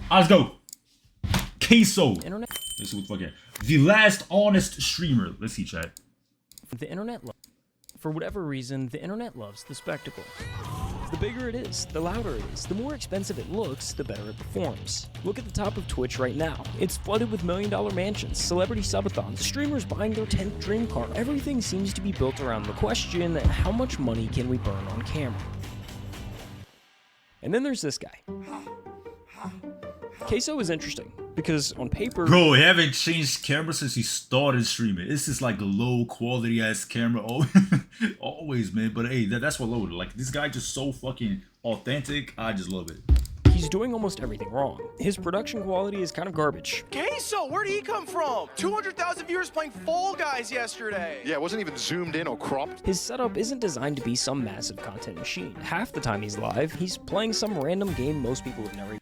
Let's go. Caseoh. Internet. This is fucking the last honest streamer. Let's see, chat. The internet. For whatever reason, the internet loves the spectacle. The bigger it is, the louder it is, the more expensive it looks, the better it performs. Look at the top of Twitch right now. It's flooded with million-dollar mansions, celebrity subathons, streamers buying their 10th dream car. Everything seems to be built around the question, how much money can we burn on camera? And then there's this guy. Caseoh is interesting, because on paper... Bro, he haven't changed camera since he started streaming. This is like a low quality ass camera. Always, man. But hey, that's what loaded. Like, this guy just so fucking authentic. I just love it. He's doing almost everything wrong. His production quality is kind of garbage. Caseoh, where'd he come from? 200,000 viewers playing Fall Guys yesterday. Yeah, it wasn't even zoomed in or cropped. His setup isn't designed to be some massive content machine. Half the time he's live, he's playing some random game most people have never...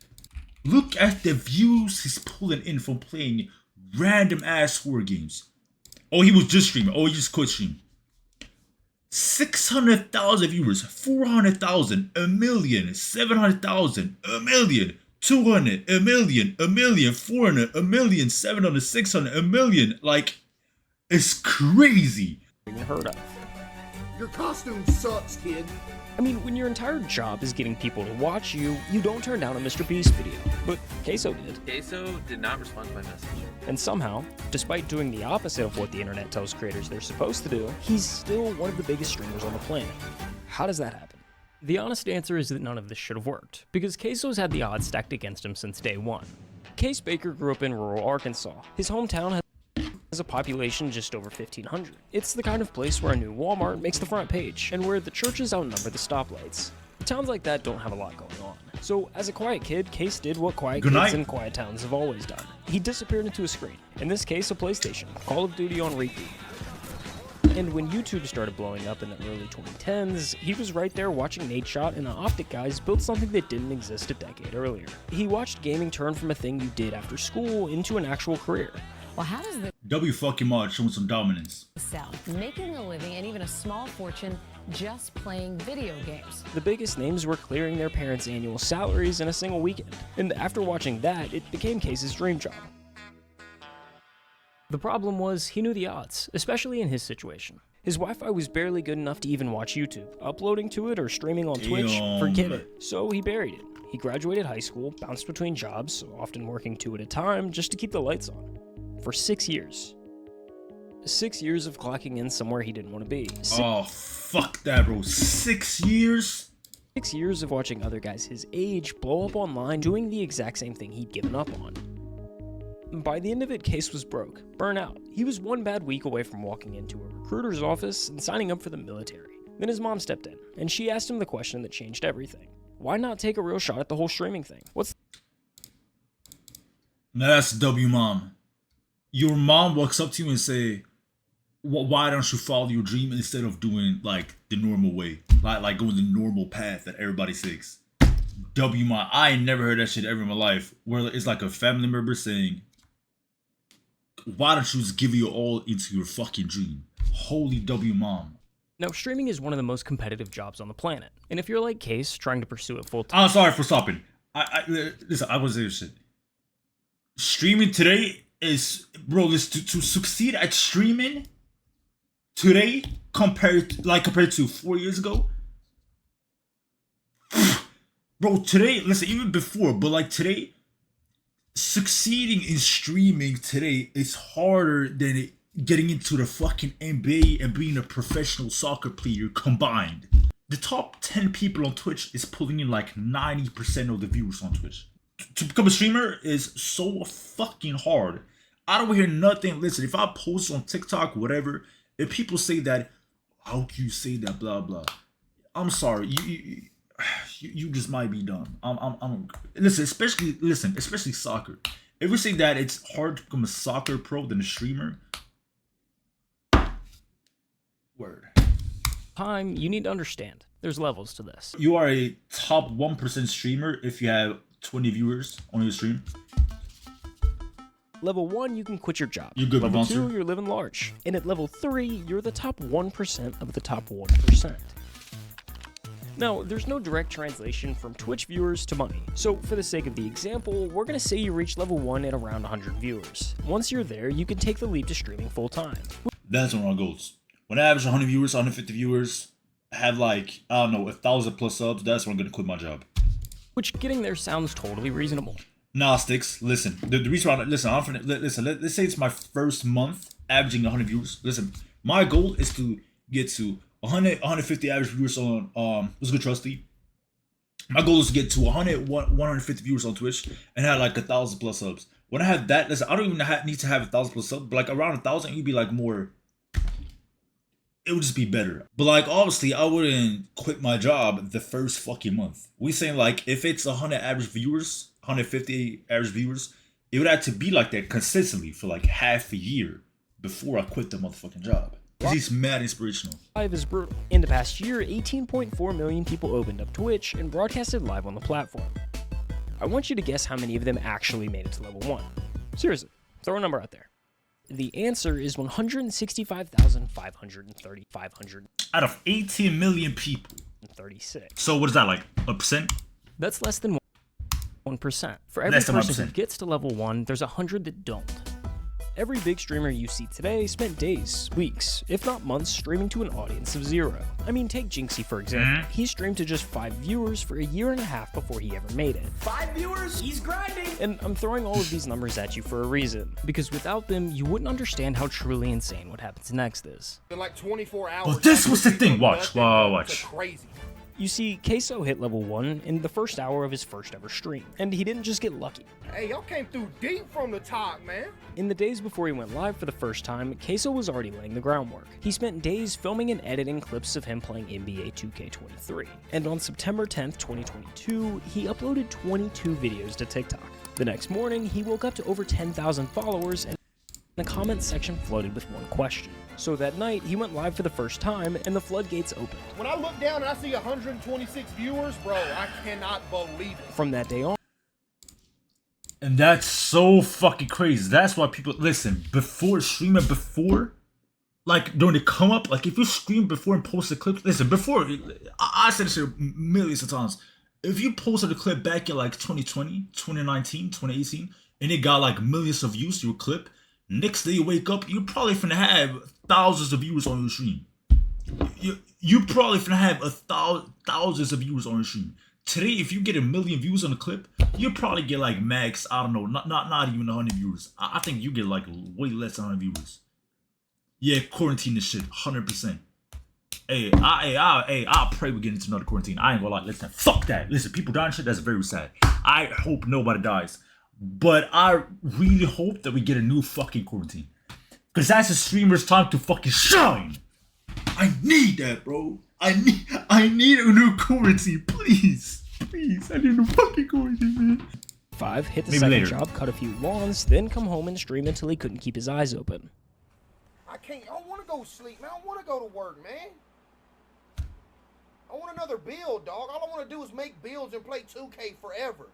Look at the views he's pulling in from playing random ass horror games. Oh, he was just streaming. Oh, he just quit streaming. 600,000 viewers, 400,000, a million, 700,000, a million, 200, a million, 400, a million, 700, 600, a million. Like, it's crazy. Heard of. Your costume sucks, kid. I mean, when your entire job is getting people to watch you, you don't turn down a Mr. Beast video. But Caseoh did. Caseoh did not respond to my message. And somehow, despite doing the opposite of what the internet tells creators they're supposed to do, he's still one of the biggest streamers on the planet. How does that happen? The honest answer is that none of this should have worked, because Caseoh's had the odds stacked against him since day one. Case Baker grew up in rural Arkansas. His hometown has a population just over 1,500. It's the kind of place where a new Walmart makes the front page, and where the churches outnumber the stoplights. Towns like that don't have a lot going on. So, as a quiet kid, Case did what quiet kids in quiet towns have always done. He disappeared into a screen, in this case a PlayStation, Call of Duty on repeat. And when YouTube started blowing up in the early 2010s, he was right there watching Nadeshot and the Optic guys build something that didn't exist a decade earlier. He watched gaming turn from a thing you did after school into an actual career. Well, how does the W fucking mod showing some dominance. sound? Making a living and even a small fortune just playing video games. The biggest names were clearing their parents' annual salaries in a single weekend, and after watching that, it became Case's dream job. The problem was, he knew the odds, especially in his situation. His Wi-Fi was barely good enough to even watch YouTube. Uploading to it or streaming on Twitch, forget it. So he buried it. He graduated high school, bounced between jobs, often working 2 at a time, just to keep the lights on. For 6 years. 6 years of clocking in somewhere he didn't want to be. Oh, fuck that, bro. 6 years? 6 years of watching other guys his age blow up online doing the exact same thing he'd given up on. By the end of it, Case was broke, burnout. He was one bad week away from walking into a recruiter's office and signing up for the military. Then his mom stepped in, and she asked him the question that changed everything. Why not take a real shot at the whole streaming thing? That's W mom. Your mom walks up to you and say, why don't you follow your dream instead of doing like the normal way? Like going the normal path that everybody takes. W mom. I ain't never heard that shit ever in my life. Where it's like a family member saying, why don't you just give your all into your fucking dream? Holy W mom. Now, streaming is one of the most competitive jobs on the planet. And if you're like Case, trying to pursue it full-time... I'm sorry for stopping. Listen, I want to say this shit. Streaming today is, bro, to succeed at streaming today compared to 4 years ago. Bro, today, listen, even before, but like today, succeeding in streaming today is harder than getting into the fucking NBA and being a professional soccer player combined. The top 10 people on Twitch is pulling in like 90% of the viewers on Twitch. To become a streamer is so fucking hard. I don't hear nothing. Listen, if I post on TikTok, whatever, if people say that, how can you say that, blah, blah. I'm sorry, you just might be dumb. Especially soccer. If we say that it's hard to become a soccer pro than a streamer, word. You need to understand. There's levels to this. You are a top 1% streamer if you have 20 viewers on your stream. Level 1, you can quit your job. You're good, Level monster. 2, you're living large. And at level 3, you're the top 1% of the top 1%. Now, there's no direct translation from Twitch viewers to money, so for the sake of the example, we're gonna say you reach level 1 at around 100 viewers. Once you're there, you can take the leap to streaming full time. That's one of our goals. When I average 100 viewers, 150 viewers, have like, I don't know, 1,000 plus subs, that's when I'm gonna quit my job. Which getting there sounds totally reasonable. Nah, Sticks, listen. The reason why, let's say it's my first month averaging 100 viewers. Listen, my goal is to get to 150 average viewers on what's good, Trusty. My goal is to get to 150 viewers on Twitch and have like 1,000 plus subs. When I have that, listen, I don't even need to have 1,000 plus subs, but like around 1,000, it'd be like more. It would just be better. But like, obviously, I wouldn't quit my job the first fucking month. We saying like, if it's 100 average viewers, 150 average viewers, it would have to be like that consistently for like half a year before I quit the motherfucking job. Because he's mad inspirational. Live is brutal. In the past year, 18.4 million people opened up Twitch and broadcasted live on the platform. I want you to guess how many of them actually made it to level 1. Seriously, throw a number out there. The answer is 165,530. Out of 18 million people. 36. So what is that, like a percent? That's less than 1%. For every Less than person who 1%. gets to level 1, there's 100 that don't. Every big streamer you see today spent days, weeks, if not months streaming to an audience of 0. I mean, take Jinxie for example. He streamed to just 5 viewers for a year and a half before he ever made it. 5 viewers? He's grinding! And I'm throwing all of these numbers at you for a reason, because without them, you wouldn't understand how truly insane what happens next is. In like 24 hours. Well, this was the thing. Watch. Crazy. You see, Caseoh hit level 1 in the first hour of his first ever stream, and he didn't just get lucky. Hey, y'all came through deep from the top, man. In the days before he went live for the first time, Caseoh was already laying the groundwork. He spent days filming and editing clips of him playing NBA 2K23, and on September 10th, 2022, he uploaded 22 videos to TikTok. The next morning, he woke up to over 10,000 followers, and the comments section flooded with one question. So that night, he went live for the first time, and the floodgates opened. When I look down and I see 126 viewers, bro, I cannot believe it. From that day on, And that's so fucking crazy. That's why people listen before streaming, like during the come up, like if you stream before and post a clip, listen before. I said this shit millions of times. If you posted a clip back in like 2020, 2019, 2018, and it got like millions of views to your clip, next day you wake up, you're probably finna have thousands of viewers on your stream. You probably finna have thousands of viewers on your stream. Today, if you get 1 million views on a clip, you probably get like max, I don't know, not even 100 viewers. I think you get like way less than 100 viewers. Yeah, quarantine this shit, 100%. Hey, I'll pray we get into another quarantine. I ain't gonna lie, listen, fuck that. Listen, people dying shit, that's very sad. I hope nobody dies. But I really hope that we get a new fucking quarantine. Because that's a streamer's time to fucking shine. I need that, bro. I need a new quarantine, please. Please, I need a new fucking quarantine, man. 5, hit the Maybe second later. job, cut a few lawns, then come home and stream until he couldn't keep his eyes open. I don't want to go sleep, man. I don't want to go to work, man. I want another build, dog. All I want to do is make builds and play 2K forever.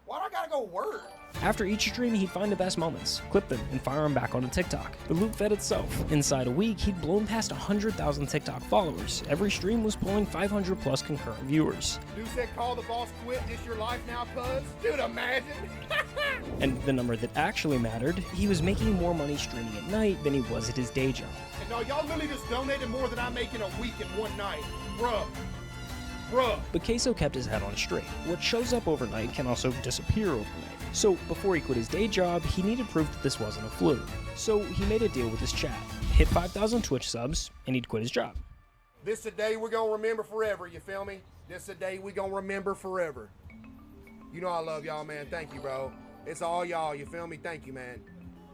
Why do I gotta go work? After each stream, he'd find the best moments, clip them, and fire them back onto TikTok. The loop fed itself. Inside a week, he'd blown past 100,000 TikTok followers. Every stream was pulling 500 plus concurrent viewers. Dude said call the boss quit, this your life now, cuz? Dude, imagine. And the number that actually mattered, he was making more money streaming at night than he was at his day job. And no, y'all literally just donated more than I make in a week in one night. Bruh. But Caseoh kept his head on straight. What shows up overnight can also disappear overnight. So before he quit his day job, he needed proof that this wasn't a fluke. So he made a deal with his chat, hit 5,000 Twitch subs, and he'd quit his job. This a day we're gonna remember forever, you feel me? This a day we gonna remember forever. You know I love y'all, man. Thank you, bro. It's all y'all, you feel me? Thank you, man.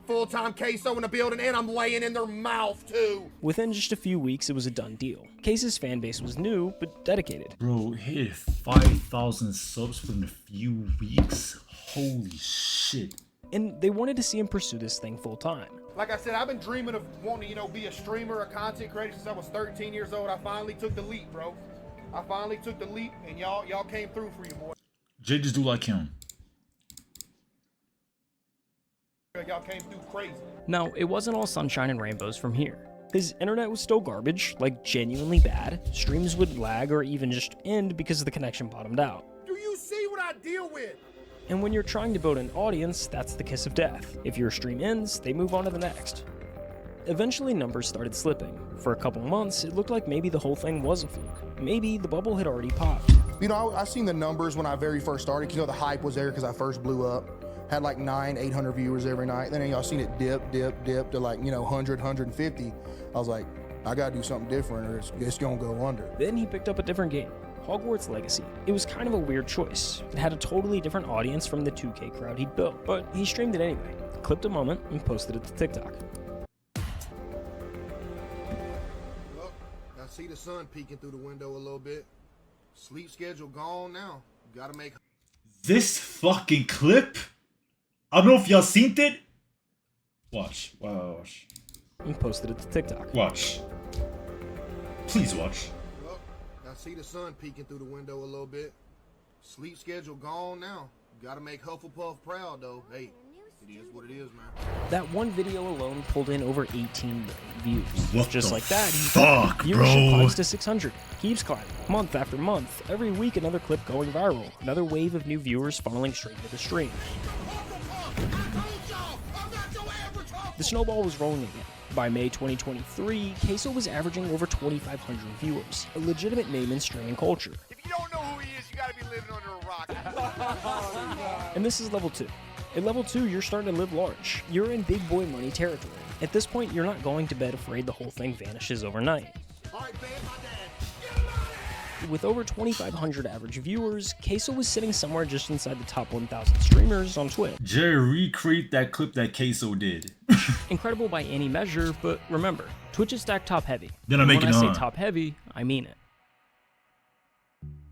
Full-time Caseoh in the building, and I'm laying in their mouth, too. Within just a few weeks, it was a done deal. Case's fan base was new, but dedicated. Bro, hit 5,000 subs within a few weeks? Holy shit. And they wanted to see him pursue this thing full time. Like I said, I've been dreaming of wanting to, be a streamer, a content creator since I was 13 years old. I finally took the leap, bro. I finally took the leap, and y'all came through for you, boy. Jay just do like him. Y'all came through crazy. Now, it wasn't all sunshine and rainbows from here. His internet was still garbage, like genuinely bad. Streams would lag or even just end because the connection bottomed out. Do you see what I deal with? And when you're trying to build an audience, that's the kiss of death. If your stream ends, they move on to the next. Eventually, numbers started slipping. For a couple months, it looked like maybe the whole thing was a fluke. Maybe the bubble had already popped. You know, I seen the numbers when I very first started, 'cause you know the hype was there because I first blew up. Had like 800 viewers every night. Then y'all seen it dip to like, 100, 150. I was like, I gotta do something different or it's gonna go under. Then he picked up a different game, Hogwarts Legacy. It was kind of a weird choice. It had a totally different audience from the 2K crowd he'd built, but he streamed it anyway, clipped a moment, and posted it to TikTok. Well, I see the sun peeking through the window a little bit. Sleep schedule gone now. Gotta make... This fucking clip? I don't know if y'all seen it. Watch. And posted it to TikTok. Watch. Please watch. Well, I see the sun peeking through the window a little bit. Sleep schedule gone now. Gotta make Hufflepuff proud though. Hey, it is what it is, man. That one video alone pulled in over 18 million views. What Just the like that, fuck, viewership bro? climbs to 600. Keeps climbing, month after month. Every week, another clip going viral. Another wave of new viewers funneling straight to the stream. The snowball was rolling again. By May 2023, Caseoh was averaging over 2,500 viewers, a legitimate name in streaming culture. If you don't know who he is, you gotta be living under a rock. And this is level 2. At level 2, you're starting to live large. You're in big boy money territory. At this point, you're not going to bed afraid the whole thing vanishes overnight. All right, babe, my dad. With over 2,500 average viewers, Caseoh was sitting somewhere just inside the top 1,000 streamers on Twitch. Jerry, recreate that clip that Caseoh did. Incredible by any measure, but remember, Twitch is stacked top heavy. Then I'm And making when I on. say top heavy, I mean it.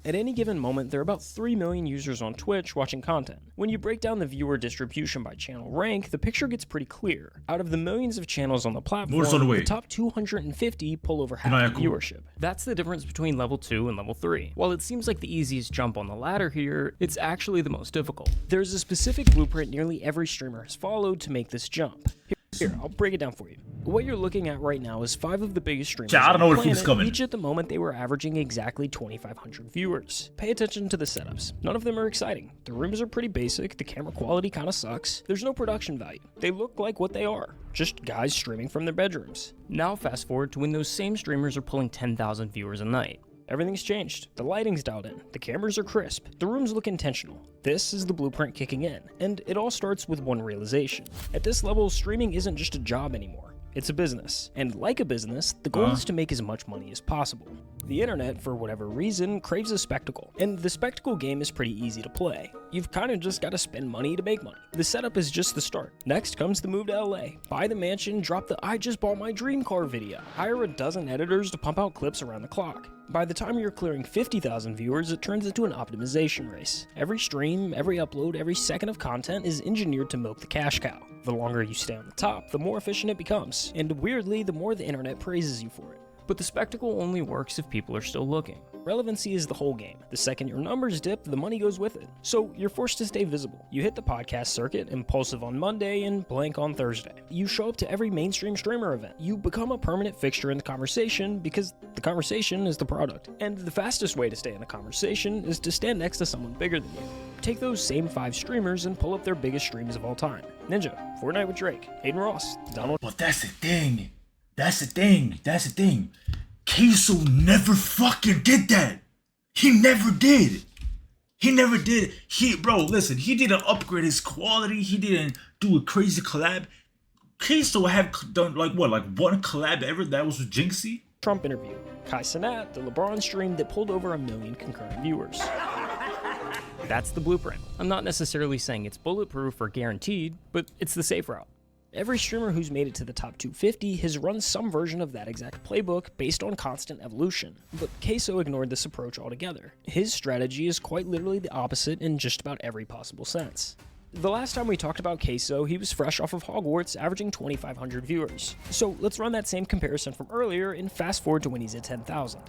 At any given moment, there are about 3 million users on Twitch watching content. When you break down the viewer distribution by channel rank, the picture gets pretty clear. Out of the millions of channels on the platform, on the way. the top 250 pull over half Nah, the cool. viewership. That's the difference between level 2 and level 3. While it seems like the easiest jump on the ladder here, it's actually the most difficult. There's a specific blueprint nearly every streamer has followed to make this jump. Here, I'll break it down for you. What you're looking at right now is 5 of the biggest streamers Yeah, I don't know on the what keeps planet. coming. Each at the moment they were averaging exactly 2,500 viewers. Pay attention to the setups. None of them are exciting. The rooms are pretty basic, the camera quality kinda sucks. There's no production value. They look like what they are, just guys streaming from their bedrooms. Now fast forward to when those same streamers are pulling 10,000 viewers a night. Everything's changed. The lighting's dialed in. The cameras are crisp. The rooms look intentional. This is the blueprint kicking in. And it all starts with one realization. At this level, streaming isn't just a job anymore. It's a business. And like a business, the goal is to make as much money as possible. The internet, for whatever reason, craves a spectacle. And the spectacle game is pretty easy to play. You've kind of just got to spend money to make money. The setup is just the start. Next comes the move to LA. Buy the mansion, drop the I just bought my dream car video. Hire a dozen editors to pump out clips around the clock. By the time you're clearing 50,000 viewers, it turns into an optimization race. Every stream, every upload, every second of content is engineered to milk the cash cow. The longer you stay on the top, the more efficient it becomes, and weirdly, the more the internet praises you for it. But the spectacle only works if people are still looking. Relevancy is the whole game. The second your numbers dip, the money goes with it. So you're forced to stay visible. You hit the podcast circuit, impulsive on Monday and blank on Thursday. You show up to every mainstream streamer event. You become a permanent fixture in the conversation because the conversation is the product. And the fastest way to stay in the conversation is to stand next to someone bigger than you. Take those same 5 streamers and pull up their biggest streams of all time. Ninja, Fortnite with Drake, Hayden Ross, Donald. But that's the thing. That's the thing. Caseoh never fucking did that. He never did. Bro, listen, he didn't upgrade his quality. He didn't do a crazy collab. Caseoh have done like one collab ever. That was with Jinxie. Trump interview. Kai Cenat, the LeBron stream that pulled over 1 million concurrent viewers. That's the blueprint. I'm not necessarily saying it's bulletproof or guaranteed, but it's the safe route. Every streamer who's made it to the top 250 has run some version of that exact playbook based on constant evolution. But Caseoh ignored this approach altogether. His strategy is quite literally the opposite in just about every possible sense. The last time we talked about Caseoh, he was fresh off of Hogwarts, averaging 2,500 viewers. So let's run that same comparison from earlier and fast forward to when he's at 10,000.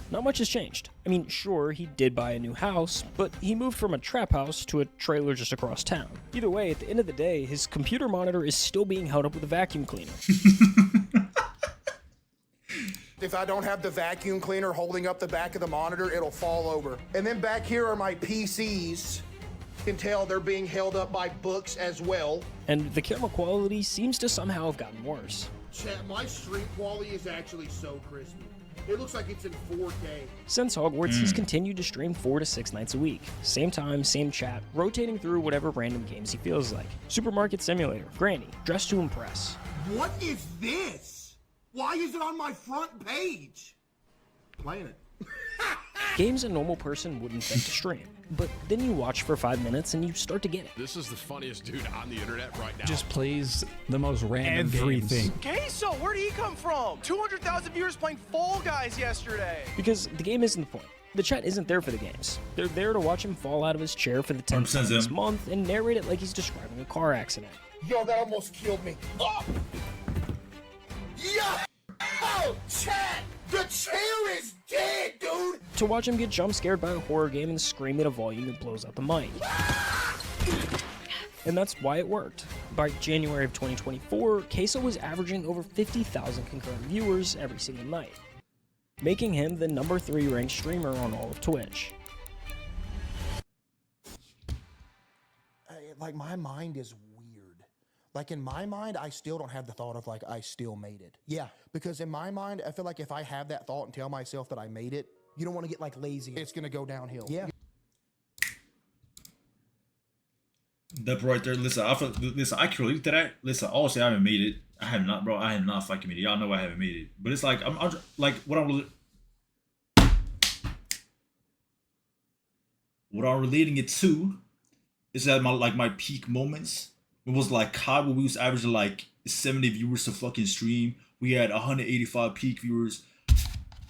Not much has changed. I mean, sure, he did buy a new house, but he moved from a trap house to a trailer just across town. Either way, at the end of the day, his computer monitor is still being held up with a vacuum cleaner. If I don't have the vacuum cleaner holding up the back of the monitor, it'll fall over. And then back here are my PCs. You can tell they're being held up by books as well. And the camera quality seems to somehow have gotten worse. Chat, my stream quality is actually so crispy. It looks like it's in 4K. Since Hogwarts, he's continued to stream 4 to 6 nights a week. Same time, same chat, rotating through whatever random games he feels like. Supermarket Simulator, Granny, Dress to Impress. What is this? Why is it on my front page? Playing it. Games a normal person wouldn't think to stream. But then you watch for 5 minutes and you start to get it. This is the funniest dude on the internet right now. Just plays the most random Everything. games. Caseoh, where did he come from? 200,000 viewers playing Fall Guys yesterday. Because the game isn't the point. The chat isn't there for the games. They're there to watch him fall out of his chair for the 10th time this month and narrate it like he's describing a car accident. Yo, that almost killed me. Oh! Yeah! Oh, chat! The chair is dead, dude! To watch him get jump scared by a horror game and scream at a volume that blows out the mic. And that's why it worked. By January of 2024, Caseoh was averaging over 50,000 concurrent viewers every single night, making him the number 3 ranked streamer on all of Twitch. Like, my mind is weird. Like, in my mind, I still don't have the thought of, like, I still made it. Yeah. Because in my mind, I feel like if I have that thought and tell myself that I made it, you don't want to get, like, lazy. It's going to go downhill. Yeah. That right there. Listen, I can relate to that. Listen, obviously I haven't made it. I have not, bro. I have not fucking made it. Y'all know I haven't made it. But it's like, I'm like, what I'm relating it to is that my peak moments. It was like COD, where we was averaging like 70 viewers to fucking stream. We had 185 peak viewers.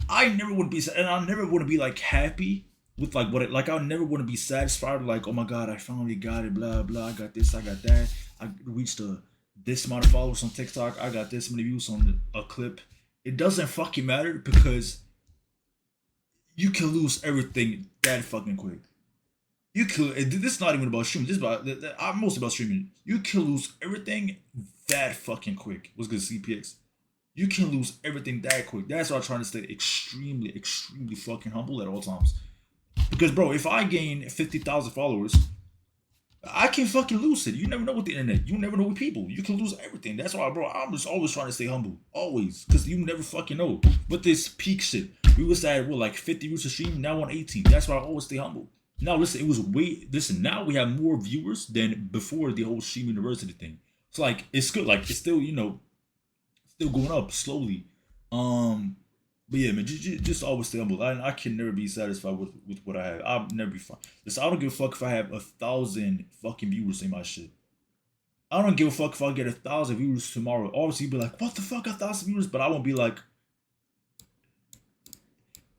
I never want to be, and I never want to be like happy with like what it, like I never want to be satisfied with like, oh my god, I finally got it, blah blah, I got this, I got that, I reached this amount of followers on TikTok, I got this many views on a clip. It doesn't fucking matter because you can lose everything that fucking quick. You can. This is not even about streaming. This is about. I'm mostly about streaming. You can lose everything that fucking quick. What's good, CPX? You can lose everything that quick. That's why I'm trying to stay extremely, extremely fucking humble at all times. Because, bro, if I gain 50,000 followers, I can fucking lose it. You never know with the internet. You never know with people. You can lose everything. That's why, bro, I'm just always trying to stay humble. Always. Because you never fucking know. With this peak shit, we was at, what, like 50 views a stream, now on 18. That's why I always stay humble. Now, listen, it was now we have more viewers than before the whole Stream University thing. It's like, it's good. Like, it's still, you know, still going up slowly. But yeah, man, just always stay humble. I can never be satisfied with what I have. I'll never be fine. Listen, I don't give a fuck if I have 1,000 fucking viewers in my shit. I don't give a fuck if I get 1,000 viewers tomorrow. Obviously, you'll be like, what the fuck, 1,000 viewers? But I won't be like,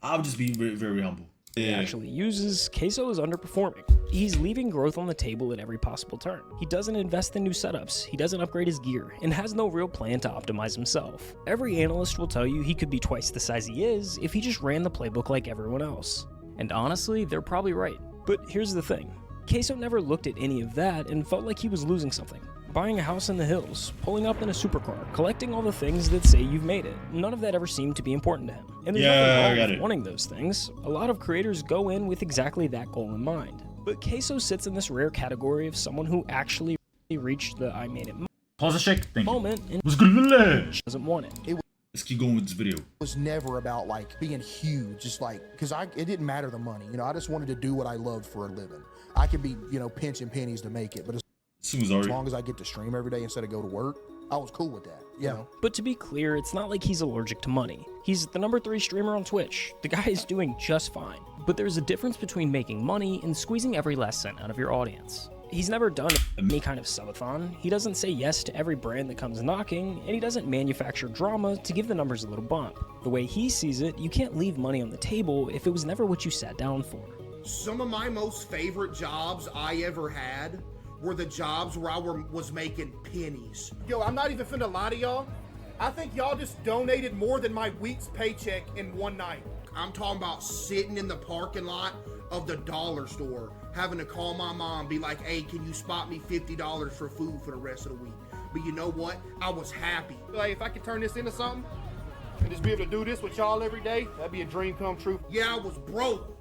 I'll just be very, very humble. He actually uses, Caseoh is underperforming. He's leaving growth on the table at every possible turn. He doesn't invest in new setups, he doesn't upgrade his gear, and has no real plan to optimize himself. Every analyst will tell you he could be twice the size he is if he just ran the playbook like everyone else. And honestly, they're probably right. But here's the thing. Caseoh never looked at any of that and felt like he was losing something. Buying a house in the hills, pulling up in a supercar, collecting all the things that say you've made it. None of that ever seemed to be important to him. And there's nothing wrong with wanting those things. A lot of creators go in with exactly that goal in mind. But Caseoh sits in this rare category of someone who actually reached the I made it moment and doesn't want it. Let's keep going with this video. It was never about like being huge, just like, because it didn't matter the money. You know, I just wanted to do what I loved for a living. I could be, you know, pinching pennies to make it, but as long as I get to stream every day instead of go to work, I was cool with that, you know? But to be clear, it's not like he's allergic to money. He's the number 3 streamer on Twitch. The guy is doing just fine. But there's a difference between making money and squeezing every last cent out of your audience. He's never done any kind of subathon, he doesn't say yes to every brand that comes knocking, and he doesn't manufacture drama to give the numbers a little bump. The way he sees it, you can't leave money on the table if it was never what you sat down for. Some of my most favorite jobs I ever had were the jobs where I was making pennies. Yo, I'm not even finna lie to y'all. I think y'all just donated more than my week's paycheck in one night. I'm talking about sitting in the parking lot of the dollar store, having to call my mom, be like, hey, can you spot me $50 for food for the rest of the week? But you know what? I was happy. Like, if I could turn this into something and just be able to do this with y'all every day, that'd be a dream come true. Yeah, I was broke,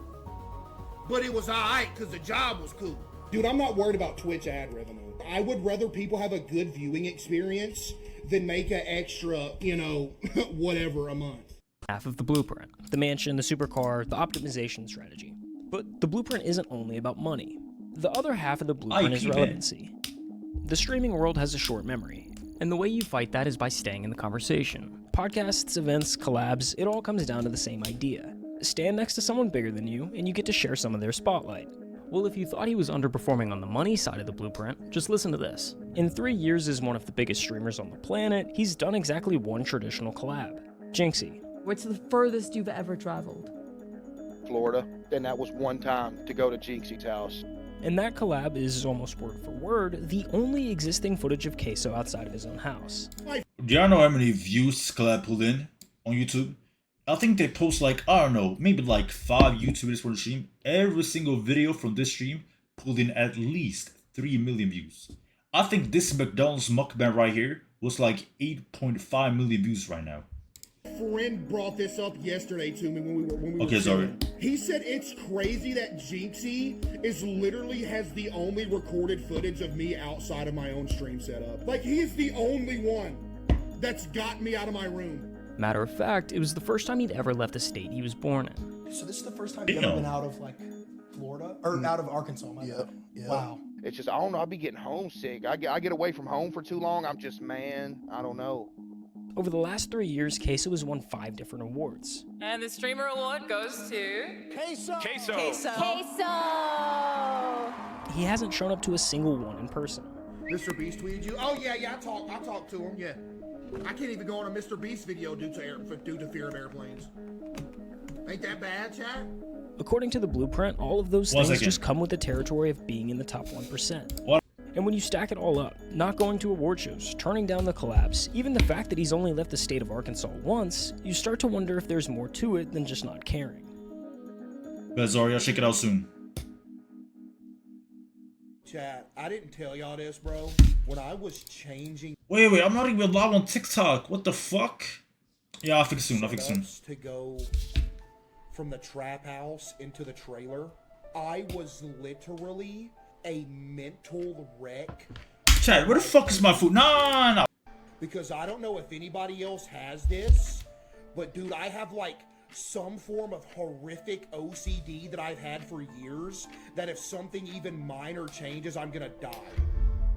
but it was all right because the job was cool. Dude, I'm not worried about Twitch ad revenue. I would rather people have a good viewing experience than make an extra, whatever a month. Half of the blueprint: the mansion, the supercar, the optimization strategy. But the blueprint isn't only about money. The other half of the blueprint is relevancy. The streaming world has a short memory, and the way you fight that is by staying in the conversation. Podcasts, events, collabs, it all comes down to the same idea. Stand next to someone bigger than you, and you get to share some of their spotlight. Well, if you thought he was underperforming on the money side of the blueprint, just listen to this. In 3 years as one of the biggest streamers on the planet, he's done exactly one traditional collab. Jinxie. What's the furthest you've ever traveled? Florida, and that was one time to go to Jinxie's house. And that collab is, almost word for word, the only existing footage of Caseoh outside of his own house. Do y'all know how many views this collab pulled in on YouTube? I think they post like, I don't know, maybe like 5 YouTubers for the stream. Every single video from this stream pulled in at least 3 million views. I think this McDonald's mukbang right here was like 8.5 million views right now. Friend brought this up yesterday to me when we okay, were sorry. He said it's crazy that Jinxie has the only recorded footage of me outside of my own stream setup. Like, he is the only one that's got me out of my room. Matter of fact, it was the first time he'd ever left the state he was born in. So this is the first time you've ever been out of, like, Florida? Or out of Arkansas, my bad. Wow. It's just, I don't know, I'll be getting homesick. I get away from home for too long, I'm just, man, I don't know. Over the last 3 years, Caseoh has won 5 different awards. And the streamer award goes to... Caseoh! He hasn't shown up to a single one in person. Mr. Beast tweeted you? Oh, yeah, I talked to him, yeah. I can't even go on a Mr. Beast video due to fear of airplanes. Ain't that bad, chat? According to the blueprint, all of those things just come with the territory of being in the top 1%. What? And when you stack it all up, not going to award shows, turning down the collabs, even the fact that he's only left the state of Arkansas once, you start to wonder if there's more to it than just not caring. Sorry, I'll check it out soon. Chat, I didn't tell y'all this, bro. When I was changing... Wait, I'm not even live on TikTok. What the fuck? Yeah, I'll fix it soon, To go from the trap house into the trailer, I was literally a mental wreck. Chat, where the fuck is my food? Nah. Because I don't know if anybody else has this, but dude, I have like some form of horrific OCD that I've had for years, that if something even minor changes, I'm gonna die.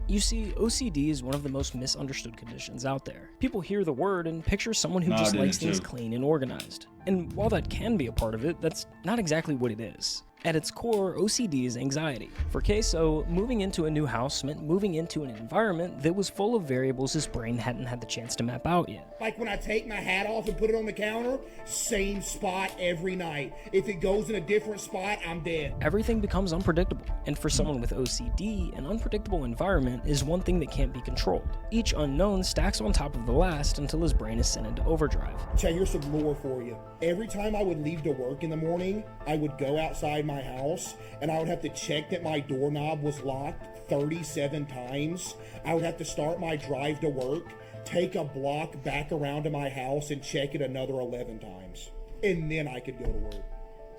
You see, OCD is one of the most misunderstood conditions out there. People hear the word and picture someone who just likes things clean and organized. And while that can be a part of it, that's not exactly what it is. At its core, OCD is anxiety. For Caseoh, moving into a new house meant moving into an environment that was full of variables his brain hadn't had the chance to map out yet. Like when I take my hat off and put it on the counter, same spot every night. If it goes in a different spot, I'm dead. Everything becomes unpredictable, and for someone with OCD, an unpredictable environment is one thing that can't be controlled. Each unknown stacks on top of the last until his brain is sent into overdrive. Chat, here's some lore for you. Every time I would leave to work in the morning, I would go outside my house and I would have to check that my doorknob was locked 37 times. I would have to start my drive to work, take a block back around to my house and check it another 11 times. And then I could go to work.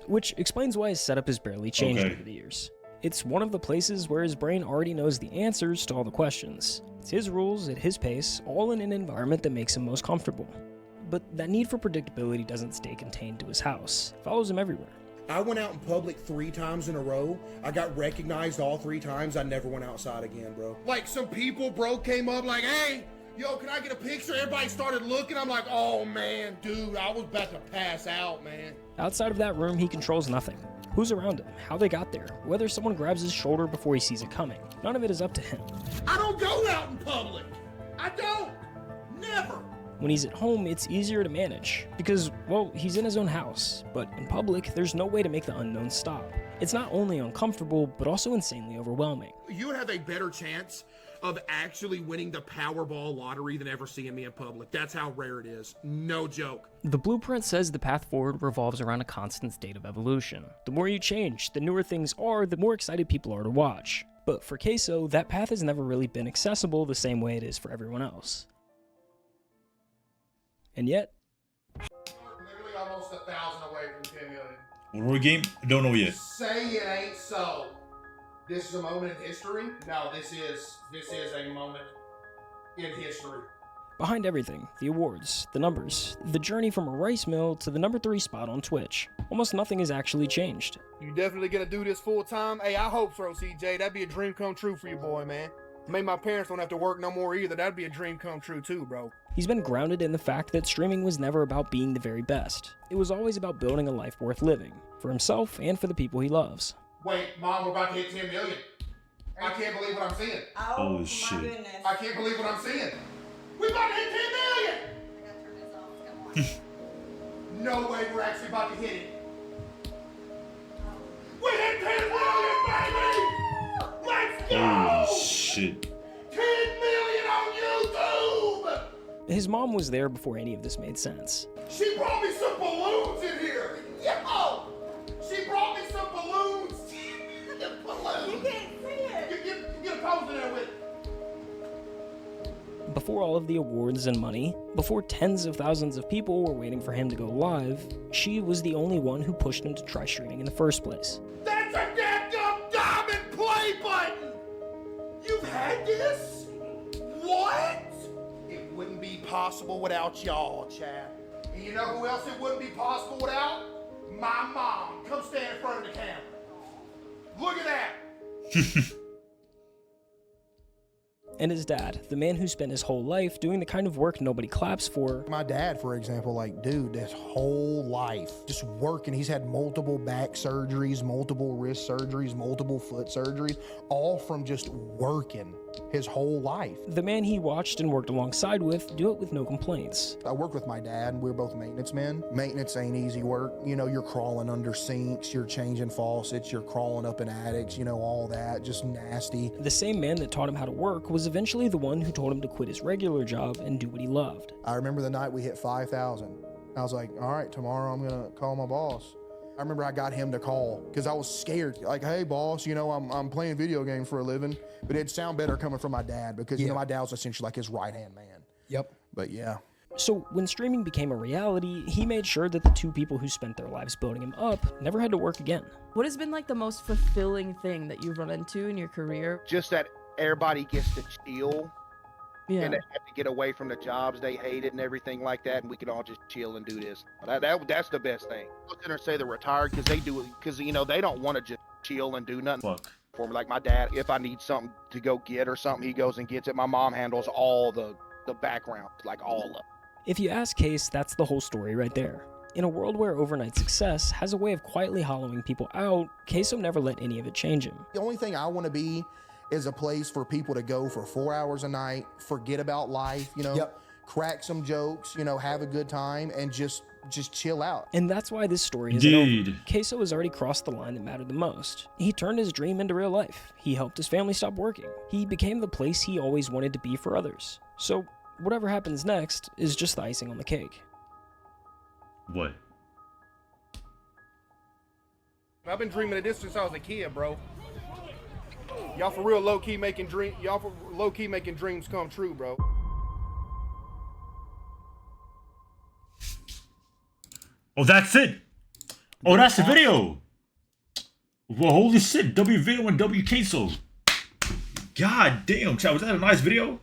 Which explains why his setup has barely changed over the years. It's one of the places where his brain already knows the answers to all the questions. It's his rules at his pace, all in an environment that makes him most comfortable. But that need for predictability doesn't stay contained to his house. It follows him everywhere. I went out in public 3 times in a row. I got recognized all 3 times. I never went outside again, bro. Like some people, bro, came up like, hey, yo, can I get a picture? Everybody started looking. I'm like, oh man, dude, I was about to pass out, man. Outside of that room, he controls nothing. Who's around him, how they got there, whether someone grabs his shoulder before he sees it coming. None of it is up to him. I don't go out in public. I don't. Never. When he's at home, it's easier to manage because, well, he's in his own house. But in public, there's no way to make the unknown stop. It's not only uncomfortable, but also insanely overwhelming. You would have a better chance of actually winning the Powerball lottery than ever seeing me in public. That's how rare it is. No joke. The blueprint says the path forward revolves around a constant state of evolution. The more you change, the newer things are, the more excited people are to watch. But for Caseoh, that path has never really been accessible the same way it is for everyone else. And yet, Literally almost 1,000 away from 10 million. What were we game? Don't know yet. Say it ain't so. This is a moment in history? No, this is a moment in history. behind everything, the awards, the numbers, the journey from a rice mill to the #3 spot on Twitch, almost nothing has actually changed. You definitely gonna do this full time? Hey, I hope so, CJ. That'd be a dream come true for you, boy, man. Maybe my parents don't have to work no more either. That'd be a dream come true too, bro. He's been grounded in the fact that streaming was never about being the very best. It was always about building a life worth living, for himself and for the people he loves. Wait, Mom, we're about to hit 10 million. I can't believe what I'm seeing. Oh, shit. Goodness. I can't believe what I'm seeing. We about to hit 10 million! No way we're actually about to hit it. We hit 10 million, baby! Let's go! Holy shit. 10 million on YouTube! His mom was there before any of this made sense. She brought me some balloons in here! Yo! She brought me some balloons! Balloons! You can't see it! Get a pose in there with it. Before all of the awards and money, before tens of thousands of people were waiting for him to go live, she was the only one who pushed him to try streaming in the first place. That's a dadgum diamond play button! You've had this? What? It wouldn't be possible without y'all, Chad. And you know who else it wouldn't be possible without? My mom. Come stand in front of the camera. Look at that! And his dad, the man who spent his whole life doing the kind of work nobody claps for. My dad, for example, like, dude, this whole life just working. He's had multiple back surgeries, multiple wrist surgeries, multiple foot surgeries, all from just working his whole life. The man he watched and worked alongside with do it with no complaints. I worked with my dad. We were both maintenance men. Maintenance ain't easy work. You know, you're crawling under sinks, you're changing faucets, you're crawling up in attics, you know, all that, just nasty. The same man that taught him how to work was eventually the one who told him to quit his regular job and do what he loved. I remember the night we hit 5,000. I was like, all right, tomorrow I'm gonna call my boss. I remember I got him to call because I was scared. Like, hey, boss, you know, I'm playing video games for a living. But it'd sound better coming from my dad because, you know, my dad was essentially like his right-hand man. Yep. But yeah. So when streaming became a reality, he made sure that the two people who spent their lives building him up never had to work again. What has been like the most fulfilling thing that you've run into in your career? Just that everybody gets to chill. Yeah. And they have to get away from the jobs they hated and everything like that, and we can all just chill and do this. That's the best thing. I was gonna say they're retired because they do it because, you know, they don't want to just chill and do nothing. Fuck. For me, like my dad, if I need something to go get or something, he goes and gets it. My mom handles all the background, like all of it. If you ask Case, that's the whole story right there. In a world where overnight success has a way of quietly hollowing people out, Caseoh never let any of it change him. The only thing I want to be is a place for people to go for 4 hours a night, forget about life, you know, crack some jokes, you know, have a good time, and just chill out. And that's why this story isn't over. Caseoh has already crossed the line that mattered the most. He turned his dream into real life. He helped his family stop working. He became the place he always wanted to be for others. So whatever happens next is just the icing on the cake. What? I've been dreaming of this since I was a kid, bro. Y'all for real low-key making dreams come true, bro. Oh, that's it. Oh, that's the video. Well, holy shit. W video and W Caseoh. God damn, Chad, was that a nice video?